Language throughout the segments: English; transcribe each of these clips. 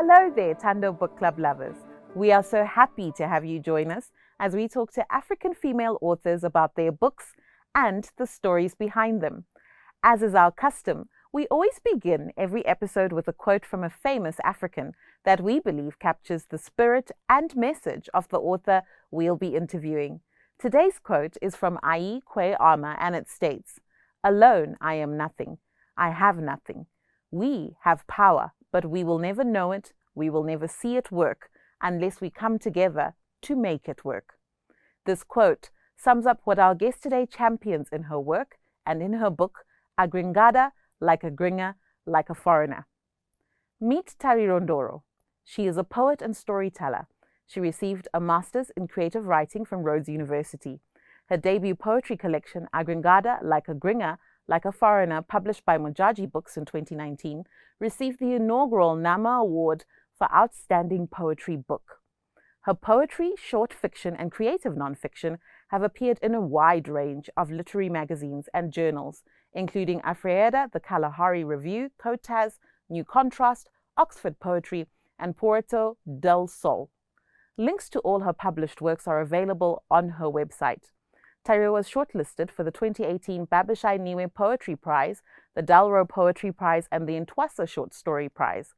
Hello there, Tando Book Club lovers. We are so happy to have you join us as we talk to African female authors about their books and the stories behind them. As is our custom, we always begin every episode with a quote from a famous African that we believe captures the spirit and message of the author we'll be interviewing. Today's quote is from Ai Kwe-Ama, and it states, "Alone I am nothing. I have nothing. We have power, but we will never know it, we will never see it work, unless we come together to make it work." This quote sums up what our guest today champions in her work and in her book, Agringada, Like a Gringer, Like a Foreigner. Meet Tariro Ndoro. She is a poet and storyteller. She received a master's in creative writing from Rhodes University. Her debut poetry collection, Agringada, Like a Gringer, Like a Foreigner, published by Mojaji Books in 2019, received the inaugural NAMA Award for Outstanding Poetry Book. Her poetry, short fiction, and creative nonfiction have appeared in a wide range of literary magazines and journals, including Afrieda, the Kalahari Review, Kotaz, New Contrast, Oxford Poetry, and Puerto del Sol. Links to all her published works are available on her website. Tariro was shortlisted for the 2018 Babashai Niwe Poetry Prize, the Dalro Poetry Prize, and the Ntwasa Short Story Prize.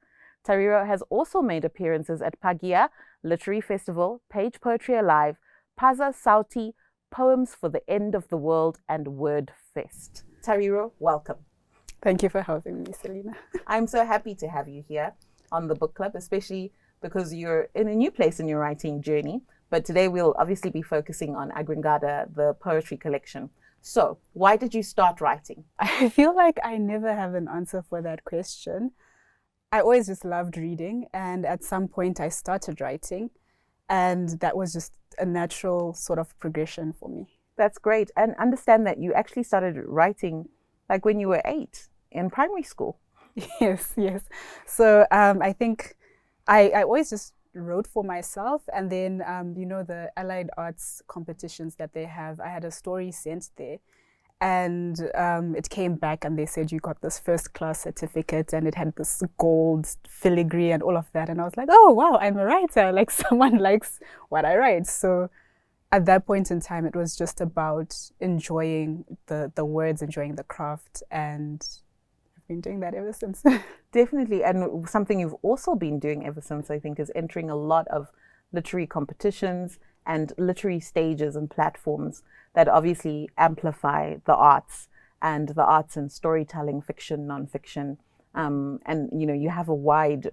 Tariro has also made appearances at Pagia Literary Festival, Page Poetry Alive, Paza Sauti, Poems for the End of the World, and Word Fest. Tariro, welcome. Thank you for having me, Selina. I'm so happy to have you here on the book club, especially because you're in a new place in your writing journey. But today we'll obviously be focusing on Agringada, the poetry collection. So, why did you start writing? I feel like I never have an answer for that question. I always just loved reading, and at some point I started writing, and that was just a natural sort of progression for me. That's great. And understand that you actually started writing like when you were 8 in primary school. Yes. So I think I always just wrote for myself, and then the allied arts competitions that they have, I had a story sent there, and it came back and they said, you got this first class certificate, and it had this gold filigree and all of that, and I was like, oh wow, I'm a writer, like someone likes what I write. So at that point in time, it was just about enjoying the words, enjoying the craft, and I've been doing that ever since. Definitely. And something you've also been doing ever since, I think, is entering a lot of literary competitions and literary stages and platforms that obviously amplify the arts and storytelling, fiction, nonfiction. And, you have a wide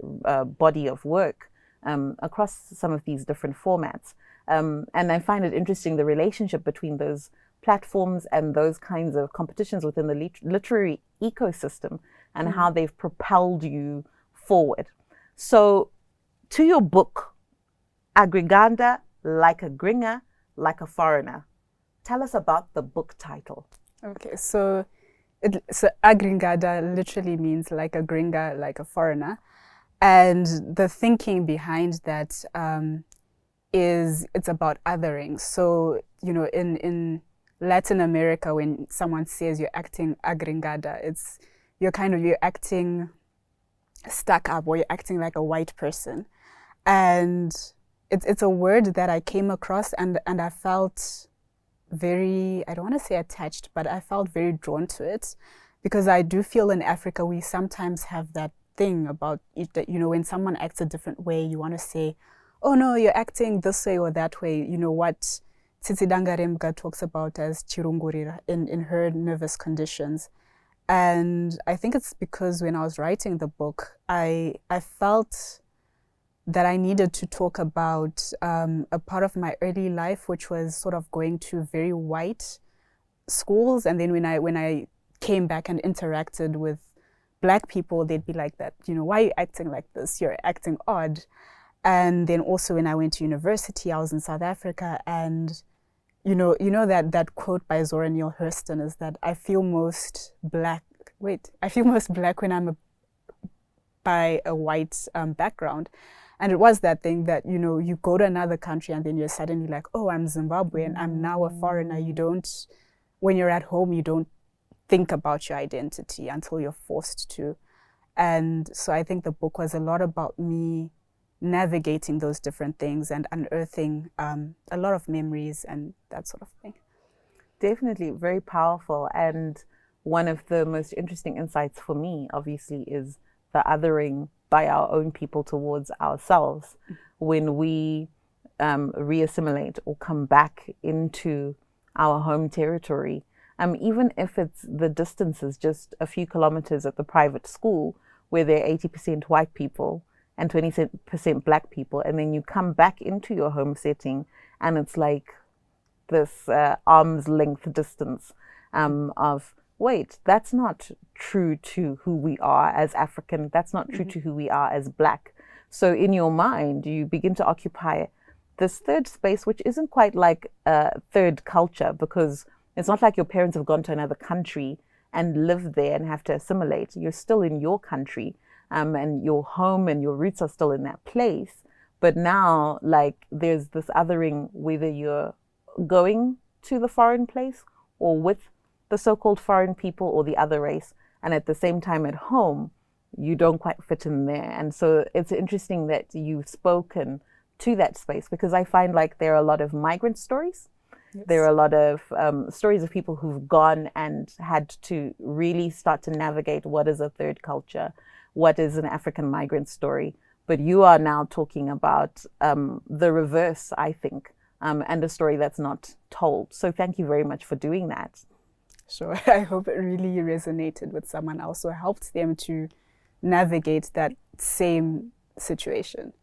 body of work across some of these different formats. And I find it interesting, the relationship between those platforms and those kinds of competitions within the literary ecosystem and how they've propelled you forward. So to your book, Agringada, Like a Gringer, Like a Foreigner. Tell us about the book title. Okay, so Agringada literally means like a gringa, like a foreigner. And the thinking behind that is it's about othering. So, in Latin America, when someone says you're acting agringada, you're acting stuck up, or you're acting like a white person. And it's a word that I came across, and I felt very, I don't want to say attached, but I felt very drawn to it, because I do feel in Africa we sometimes have that thing about it that, when someone acts a different way, you want to say, oh no, you're acting this way or that way. What Tsitsi Dangaremga talks about as chirungurira in her nervous conditions. And I think it's because when I was writing the book, I felt that I needed to talk about a part of my early life, which was sort of going to very white schools. And then when I came back and interacted with Black people, they'd be like that, why are you acting like this? You're acting odd. And then also when I went to university, I was in South Africa, and that quote by Zora Neale Hurston is that I feel most black when I'm by a white background. And it was that thing that, you go to another country and then you're suddenly like, oh, I'm Zimbabwean, I'm now a foreigner. When you're at home, you don't think about your identity until you're forced to. And so I think the book was a lot about me navigating those different things and unearthing a lot of memories and that sort of thing. Definitely very powerful. And one of the most interesting insights for me, obviously, is the othering by our own people towards ourselves when we reassimilate or come back into our home territory. Even if it's the distance is just a few kilometers at the private school where there are 80% white people and 20% black people, and then you come back into your home setting and it's like this arm's length distance of, wait, that's not true to who we are as African, that's not true to who we are as black. So in your mind, you begin to occupy this third space, which isn't quite like a third culture, because it's not like your parents have gone to another country and lived there and have to assimilate. You're still in your country, and your home and your roots are still in that place. But now, like, there's this othering, whether you're going to the foreign place or with the so-called foreign people or the other race, and at the same time at home, you don't quite fit in there. And so it's interesting that you've spoken to that space, because I find like there are a lot of migrant stories. Yes. There are a lot of stories of people who've gone and had to really start to navigate what is a third culture, what is an African migrant story. But you are now talking about the reverse, I think, and a story that's not told. So thank you very much for doing that. Sure. I hope it really resonated with someone else or helped them to navigate that same situation.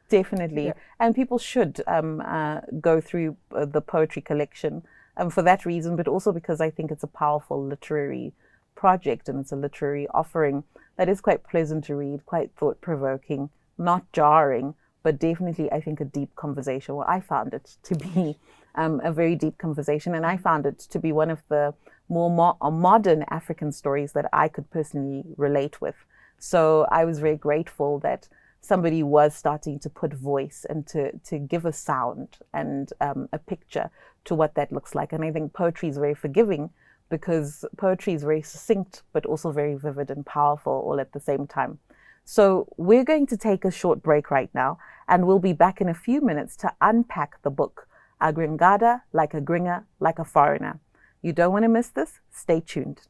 Definitely. Yeah. And people should go through the poetry collection for that reason, but also because I think it's a powerful literary project and it's a literary offering that is quite pleasant to read, quite thought-provoking, not jarring, but definitely, I think, a deep conversation. Well, I found it to be a very deep conversation, and I found it to be one of the more modern African stories that I could personally relate with. So I was very grateful that somebody was starting to put voice and to give a sound and a picture to what that looks like. And I think poetry is very forgiving, because poetry is very succinct, but also very vivid and powerful all at the same time. So we're going to take a short break right now, and we'll be back in a few minutes to unpack the book, Agringada, Like a Gringer, Like a Foreigner. You don't want to miss this. Stay tuned.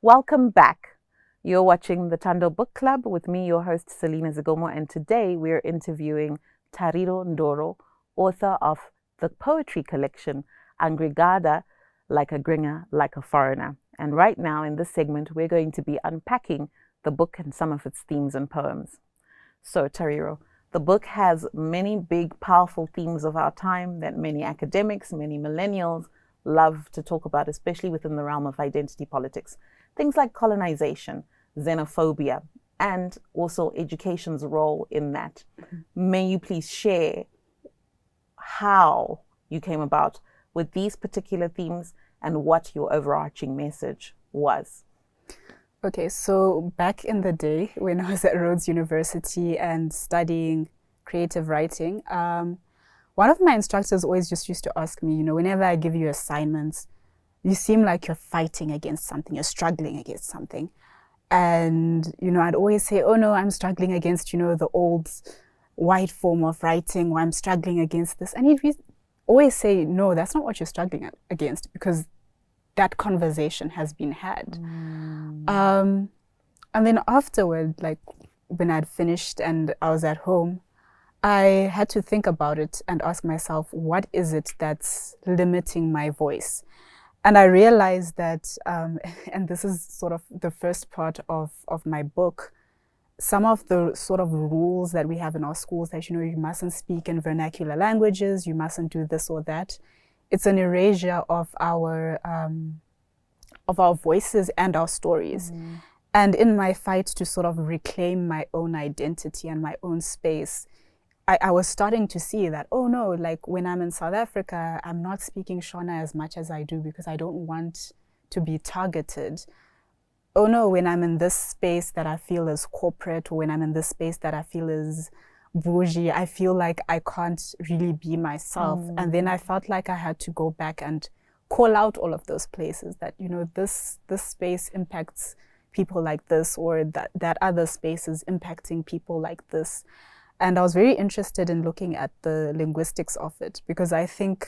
Welcome back. You're watching the Tando Book Club with me, your host, Selina Zigomo, and today we're interviewing Tariro Ndoro, author of the poetry collection, Agringada, Like a Gringer, Like a Foreigner. And right now in this segment, we're going to be unpacking the book and some of its themes and poems. So, Tariro, the book has many big, powerful themes of our time that many academics, many millennials love to talk about, especially within the realm of identity politics. Things like colonization, xenophobia, and also education's role in that. May you please share how you came about with these particular themes and what your overarching message was? Okay, so back in the day when I was at Rhodes University and studying creative writing, one of my instructors always just used to ask me, whenever I give you assignments, you seem like you're fighting against something, you're struggling against something. And, I'd always say, oh no, I'm struggling against, the old white form of writing, or I'm struggling against this. And he'd always say, no, that's not what you're struggling against, because that conversation has been had. And then afterward, like when I'd finished and I was at home, I had to think about it and ask myself, what is it that's limiting my voice? And I realized that, and this is sort of the first part of my book, some of the sort of rules that we have in our schools that, you mustn't speak in vernacular languages, you mustn't do this or that. It's an erasure of our voices and our stories. And in my fight to sort of reclaim my own identity and my own space, I was starting to see that, oh no, like when I'm in South Africa, I'm not speaking Shona as much as I do because I don't want to be targeted. Oh no, when I'm in this space that I feel is corporate, or when I'm in this space that I feel is bougie, I feel like I can't really be myself. And then I felt like I had to go back and call out all of those places that, this space impacts people like this, or that other space is impacting people like this. And I was very interested in looking at the linguistics of it, because I think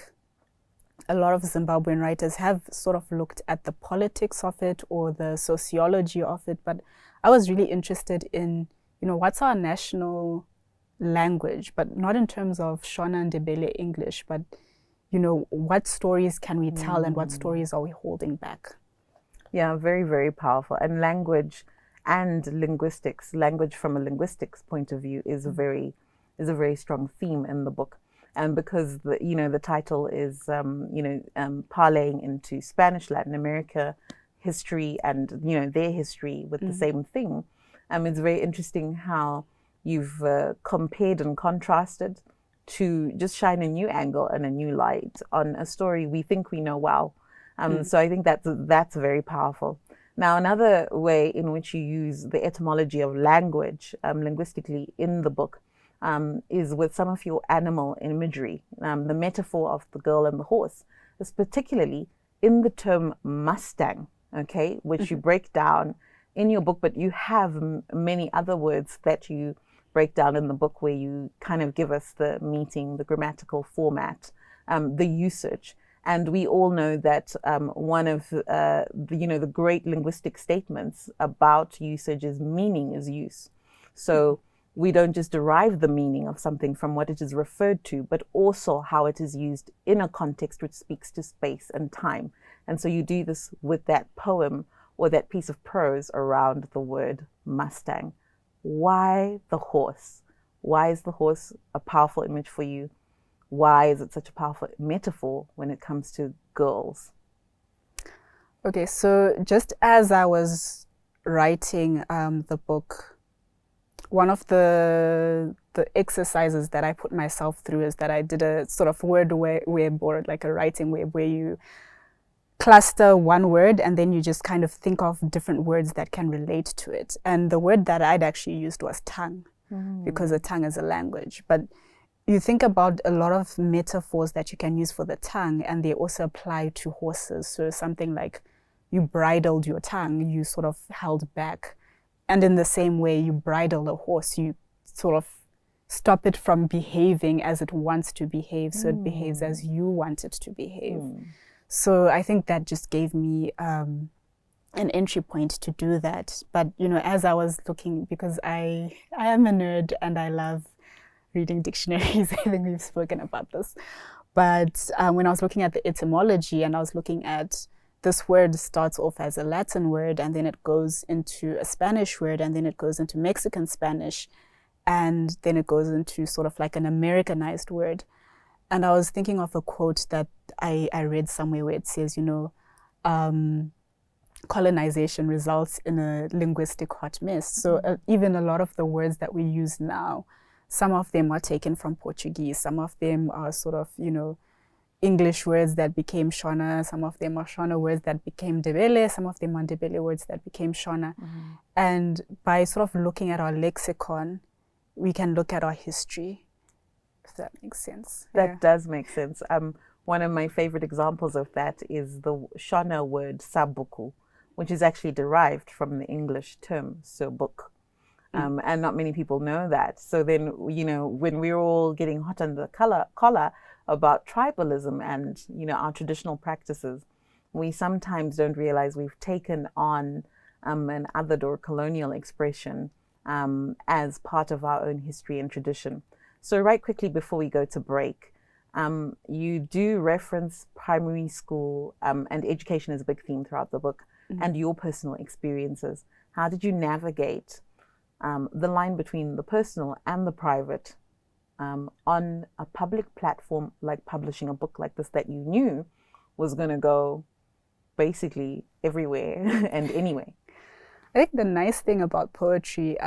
a lot of Zimbabwean writers have sort of looked at the politics of it or the sociology of it, but I was really interested in, what's our national language, but not in terms of Shona and Ndebele English, but, what stories can we tell and what stories are we holding back? Yeah, very, very powerful. And language and linguistics, language from a linguistics point of view is a very strong theme in the book. And because the title is parlaying into Spanish, Latin America history, and their history with the same thing. It's very interesting how you've compared and contrasted to just shine a new angle and a new light on a story we think we know well. So I think that's very powerful. Now, another way in which you use the etymology of language linguistically in the book is with some of your animal imagery. The metaphor of the girl and the horse is particularly in the term Mustang, okay, which you break down in your book, but you have many other words that you break down in the book where you kind of give us the meaning, the grammatical format, the usage. And we all know that one of the great linguistic statements about usage is meaning is use. So we don't just derive the meaning of something from what it is referred to, but also how it is used in a context which speaks to space and time. And so you do this with that poem or that piece of prose around the word Mustang. Why the horse? Why is the horse a powerful image for you? Why is it such a powerful metaphor when it comes to girls? Okay, so just as I was writing the book, one of the exercises that I put myself through is that I did a sort of word web, or like a writing web, where you cluster one word and then you just kind of think of different words that can relate to it. And the word that I'd actually used was tongue, because a tongue is a language. But you think about a lot of metaphors that you can use for the tongue, and they also apply to horses. So something like you bridled your tongue, you sort of held back. And in the same way, you bridle a horse, you sort of stop it from behaving as it wants to behave, so it behaves as you want it to behave. So I think that just gave me an entry point to do that. But, as I was looking, because I am a nerd and I love reading dictionaries, I think we've spoken about this. But when I was looking at the etymology, and I was looking at this word starts off as a Latin word, and then it goes into a Spanish word, and then it goes into Mexican Spanish, and then it goes into sort of like an Americanized word. And I was thinking of a quote that I read somewhere where it says, colonization results in a linguistic hot mess. So even a lot of the words that we use now, some of them are taken from Portuguese, some of them are sort of, English words that became Shona, some of them are Shona words that became Ndebele, some of them are Ndebele words that became Shona. And by sort of looking at our lexicon, we can look at our history, if that makes sense. That does make sense. One of my favorite examples of that is the Shona word sabuku, which is actually derived from the English term book. And not many people know that. So then, when we're all getting hot under the collar about tribalism and, our traditional practices, we sometimes don't realize we've taken on an othered or colonial expression as part of our own history and tradition. So right quickly before we go to break, you do reference primary school and education is a big theme throughout the book, and your personal experiences. How did you navigate the line between the personal and the private on a public platform like publishing a book like this that you knew was going to go basically everywhere and anyway? I think the nice thing about poetry,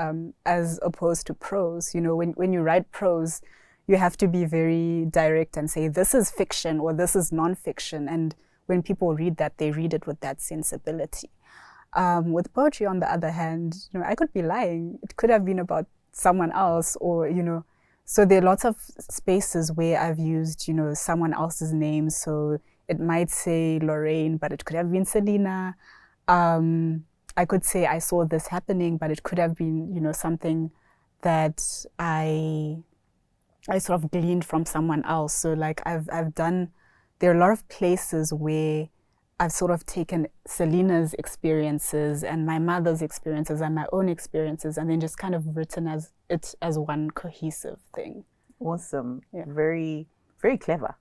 as opposed to prose, when you write prose, you have to be very direct and say, this is fiction or this is nonfiction. And when people read that, they read it with that sensibility. With poetry, on the other hand, I could be lying. It could have been about someone else, or, so there are lots of spaces where I've used, someone else's name. So it might say Lorraine, but it could have been Selina. I could say I saw this happening, but it could have been, you know, something that I sort of gleaned from someone else. So like I've done, there are a lot of places where I've sort of taken Selina's experiences and my mother's experiences and my own experiences, and then just kind of written it as one cohesive thing. Awesome. Yeah. Very, very clever.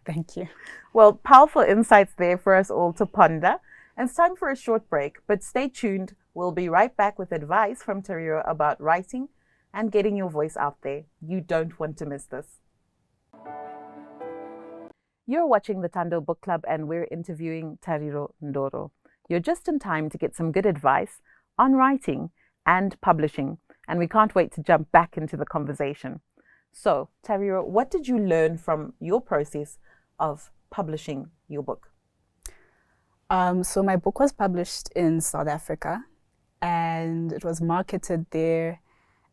Thank you. Well, powerful insights there for us all to ponder. And it's time for a short break, but stay tuned. We'll be right back with advice from Tariro about writing and getting your voice out there. You don't want to miss this. You're watching the Tando Book Club and we're interviewing Tariro Ndoro. You're just in time to get some good advice on writing and publishing, and we can't wait to jump back into the conversation. So, Tariro, what did you learn from your process of publishing your book? So my book was published in South Africa and it was marketed there.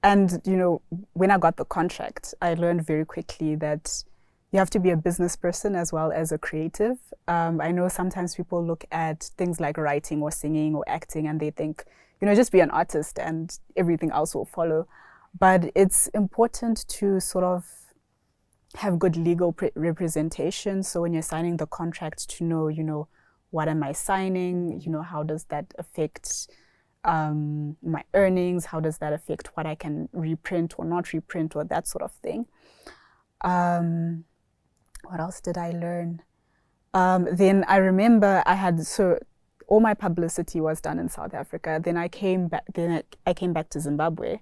And, you know, when I got the contract, I learned very quickly that you have to be a business person as well as a creative. I know sometimes people look at things like writing or singing or acting and they think, you know, just be an artist and everything else will follow. But it's important to sort of have good legal representation. So when you're signing the contract, to know, you know, what am I signing? You know, how does that affect my earnings? How does that affect what I can reprint or not reprint or that sort of thing? What else did I learn? Then I remember so all my publicity was done in South Africa. Then I came back to Zimbabwe,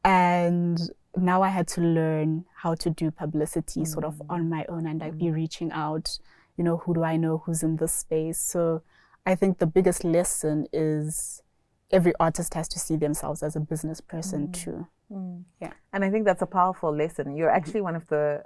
and now I had to learn how to do publicity sort of on my own, and I'd be reaching out, you know, who do I know who's in this space? So I think the biggest lesson is every artist has to see themselves as a business person too. Yeah. And I think that's a powerful lesson. You're actually one of the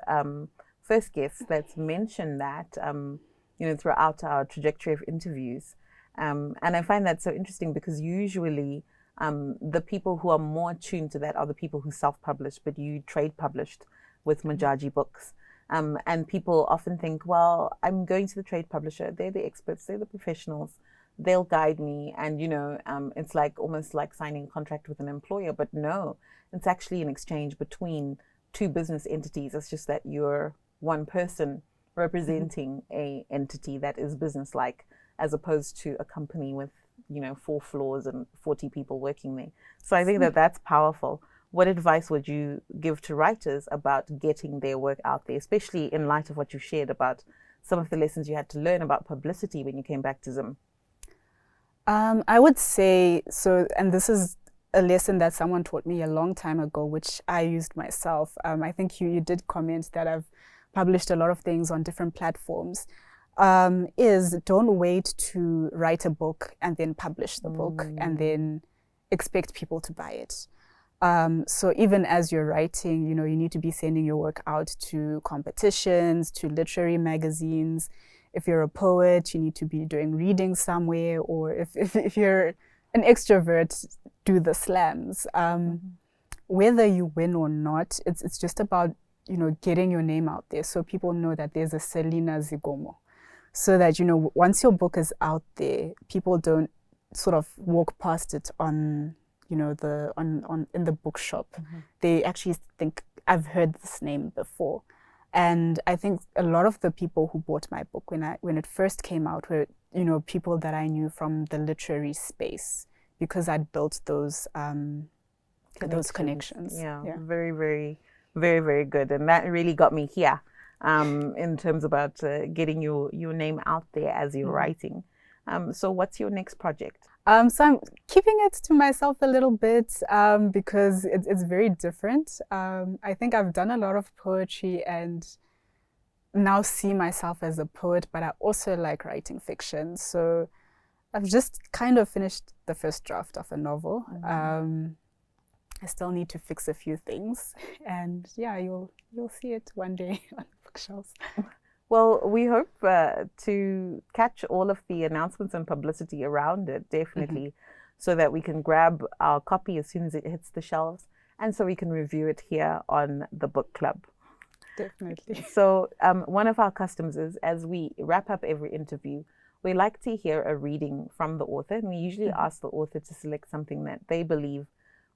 first guests that's mentioned that, you know, throughout our trajectory of interviews. And I find that so interesting because usually the people who are more attuned to that are the people who self-publish, but you trade published with Majaji Books. And people often think, well, I'm going to the trade publisher. They're the experts. They're the professionals. They'll guide me. And, you know, it's like almost like signing a contract with an employer. But no, it's actually an exchange between two business entities. It's just that you're one person representing a entity that is business-like, as opposed to a company with, you know, 4 floors and 40 people working there. So I think that that's powerful. What advice would you give to writers about getting their work out there, especially in light of what you shared about some of the lessons you had to learn about publicity when you came back to Zim? I would say, so, and this is a lesson that someone taught me a long time ago, which I used myself. I think you did comment that I've published a lot of things on different platforms, is don't wait to write a book and then publish the book and then expect people to buy it. So even as you're writing, you know, you need to be sending your work out to competitions, to literary magazines. If you're a poet, you need to be doing readings somewhere, or if you're an extrovert, do the slams. Whether you win or not, it's just about, you know, getting your name out there so people know that there's a Selina Zigomo. So that, you know, once your book is out there, people don't sort of walk past it on, you know, in the bookshop. They actually think, I've heard this name before. And I think a lot of the people who bought my book when it first came out were, you know, people that I knew from the literary space, because I'd built those connections. Yeah. Very, very, very, very good. And that really got me here in terms about getting your name out there as you're writing. So what's your next project? So I'm keeping it to myself a little bit because it's very different. I think I've done a lot of poetry and now see myself as a poet, but I also like writing fiction. So I've just kind of finished the first draft of a novel. I still need to fix a few things, and yeah, you'll see it one day on the bookshelves. Well, we hope to catch all of the announcements and publicity around it, definitely, so that we can grab our copy as soon as it hits the shelves, and so we can review it here on the book club. Definitely. So one of our customs is, as we wrap up every interview, we like to hear a reading from the author, and we usually ask the author to select something that they believe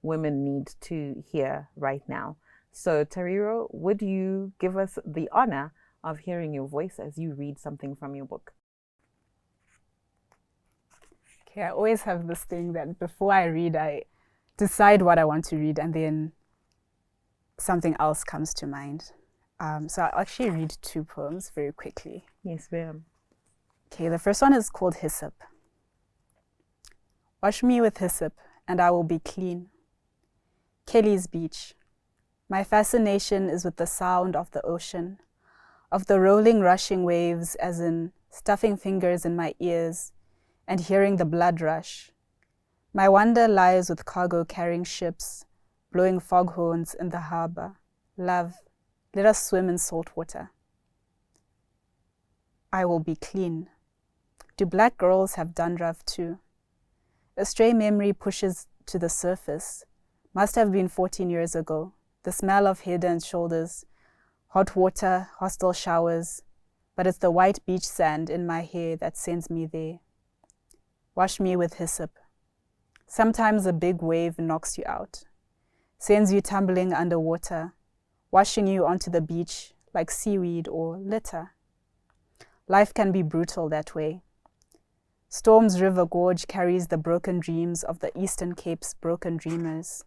women need to hear right now. So, Tariro, would you give us the honor of hearing your voice as you read something from your book? Okay, I always have this thing that before I read, I decide what I want to read, and then something else comes to mind. So I'll actually read 2 poems very quickly. Yes, ma'am. Okay, the first one is called Hyssop. Wash me with hyssop, and I will be clean. Kelly's Beach. My fascination is with the sound of the ocean, of the rolling, rushing waves, as in stuffing fingers in my ears and hearing the blood rush. My wonder lies with cargo carrying ships, blowing foghorns in the harbor. Love, let us swim in salt water. I will be clean. Do black girls have dandruff too? A stray memory pushes to the surface. Must have been 14 years ago. The smell of head and shoulders, hot water, hostile showers, but it's the white beach sand in my hair that sends me there. Wash me with hyssop. Sometimes a big wave knocks you out, sends you tumbling underwater, washing you onto the beach like seaweed or litter. Life can be brutal that way. Storm's River Gorge carries the broken dreams of the Eastern Cape's broken dreamers.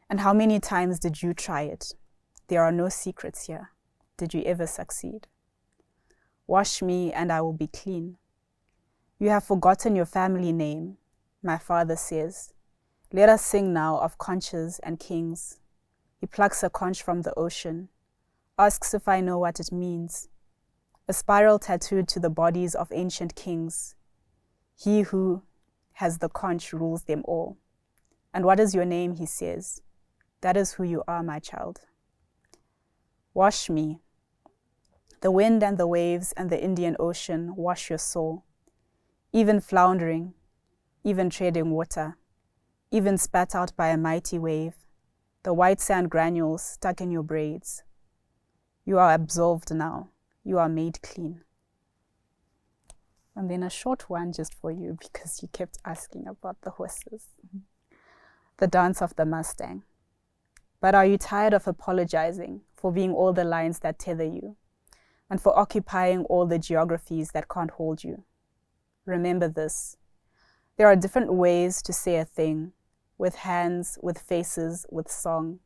And how many times did you try it? There are no secrets here. Did you ever succeed? Wash me and I will be clean. You have forgotten your family name, my father says. Let us sing now of conches and kings. He plucks a conch from the ocean, asks if I know what it means. A spiral tattooed to the bodies of ancient kings. He who has the conch rules them all. And what is your name, he says. That is who you are, my child. Wash me. The wind and the waves and the Indian Ocean wash your soul. Even floundering, even treading water, even spat out by a mighty wave, the white sand granules stuck in your braids. You are absolved now. You are made clean. And then a short one just for you because you kept asking about the horses. The Dance of the Mustang. But are you tired of apologizing for being all the lines that tether you and for occupying all the geographies that can't hold you? Remember this. There are different ways to say a thing, with hands, with faces, with song.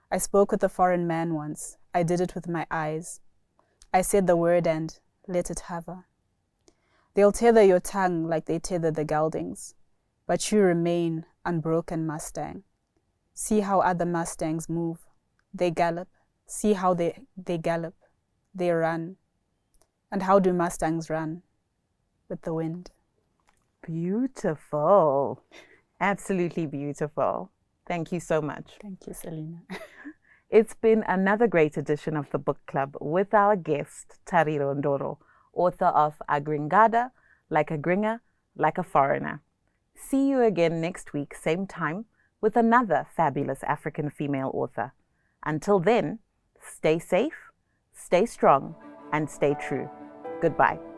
I spoke with a foreign man once. I did it with my eyes. I said the word and let it hover. They'll tether your tongue like they tether the geldings, but you remain unbroken Mustang. See how other Mustangs move. They gallop. See how they gallop. They run. And how do Mustangs run? With the wind. Beautiful. Absolutely beautiful. Thank you so much. Thank you, Selina. It's been another great edition of the Book Club with our guest, Tariro Ndoro, author of Agringada, Like a Gringer, Like a Foreigner. See you again next week, same time, with another fabulous African female author. Until then, stay safe, stay strong, and stay true. Goodbye.